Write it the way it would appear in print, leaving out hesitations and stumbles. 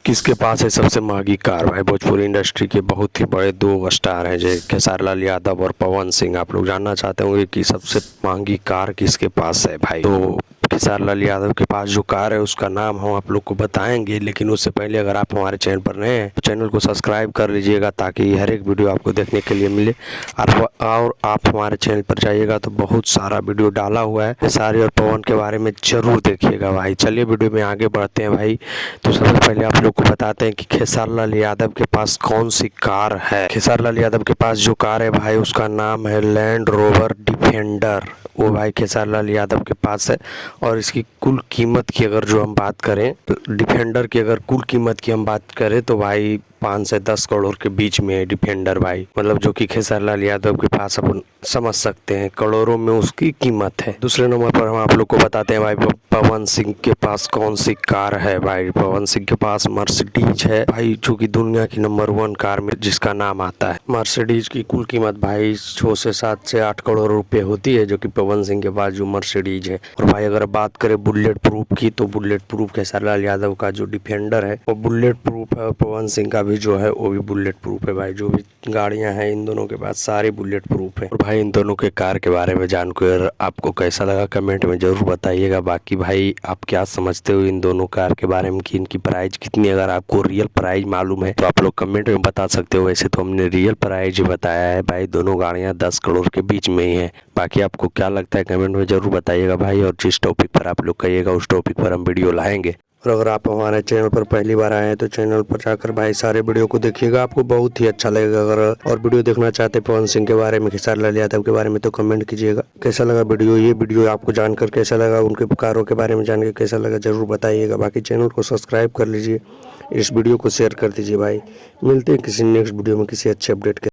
किसके पास है सबसे महंगी कार? भाई भोजपुरी इंडस्ट्री के बहुत ही बड़े दो स्टार हैं, जय खेसारी लाल यादव और पवन सिंह। आप लोग जानना चाहते होंगे कि सबसे महंगी कार किसके पास है भाई। तो खेसारी लाल यादव के पास जो कार है उसका नाम हम आप लोग को बताएंगे, लेकिन उससे पहले अगर आप हमारे चैनल पर नए हैं तो चैनल को सब्सक्राइब कर लीजिएगा ताकि हर एक वीडियो आपको देखने के लिए मिले। और आप हमारे चैनल पर जाइएगा तो बहुत सारा वीडियो डाला हुआ है खेसारी और पवन के बारे में, जरूर देखिएगा भाई। चलिए वीडियो में आगे बढ़ते हैं भाई। तो सबसे पहले आप लोग को बताते हैं कि खेसारी लाल यादव के पास कौन सी कार है। खेसारी लाल यादव के पास जो कार है भाई उसका नाम है लैंड रोवर डिफेंडर। वो भाई खेसारी लाल यादव के पास है। और इसकी कुल कीमत की अगर जो हम बात करें तो डिफेंडर की अगर कुल कीमत की हम बात करें तो भाई 5 से 10 करोड़ के बीच में है डिफेंडर भाई। मतलब जो कि खेसारी लाल यादव के पास अपन समझ सकते हैं करोड़ों में उसकी कीमत है। दूसरे नंबर पर हम आप लोग को बताते हैं भाई पवन सिंह के पास कौन सी कार है भाई। पवन सिंह के पास मर्सिडीज है भाई, जो कि दुनिया की नंबर 1 कार में जिसका नाम आता है। मर्सिडीज की कुल कीमत भाई 6 से 7 से 8 करोड़ रुपए होती है, जो कि पवन सिंह के पास जो मर्सिडीज है। और भाई अगर बात करें बुलेट प्रूफ की तो बुलेट प्रूफ खेसारी लाल यादव का जो डिफेंडर है वो बुलेट प्रूफ है, और पवन सिंह का भी जो है वो भी बुलेट प्रूफ है भाई। जो भी गाड़ियां हैं इन दोनों के पास सारी बुलेट प्रूफ है। और भाई इन दोनों के कार के बारे में जानकर आपको कैसा लगा कमेंट में जरूर बताइएगा। बाकी भाई आप क्या समझते हो इन दोनों कार के बारे में कि इनकी प्राइस कितनी, अगर आपको रियल प्राइस मालूम है तो आप लोग कमेंट में बता सकते हो। वैसे तो हमने रियल प्राइस बताया है भाई, दोनों गाड़ियां 10 करोड़ के बीच में ही है। बाकी आपको क्या लगता है कमेंट में जरूर बताइएगा भाई। और जिस टॉपिक पर आप लोग कहिएगा उस टॉपिक पर हम वीडियो लाएंगे। और अगर आप हमारे चैनल पर पहली बार आए हैं तो चैनल पर जाकर भाई सारे वीडियो को देखिएगा, आपको बहुत ही अच्छा लगेगा। अगर और वीडियो देखना चाहते हैं पवन सिंह के बारे में, खेसारी लाल यादव के बारे में तो कमेंट कीजिएगा। कैसा लगा वीडियो, ये वीडियो आपको जानकर कैसा लगा, उनके कारों के बारे में जान के कैसा लगा जरूर बताइएगा। बाकी चैनल को सब्सक्राइब कर लीजिए, इस वीडियो को शेयर कर दीजिए भाई। मिलते हैं किसी नेक्स्ट वीडियो में किसी अच्छे अपडेट के।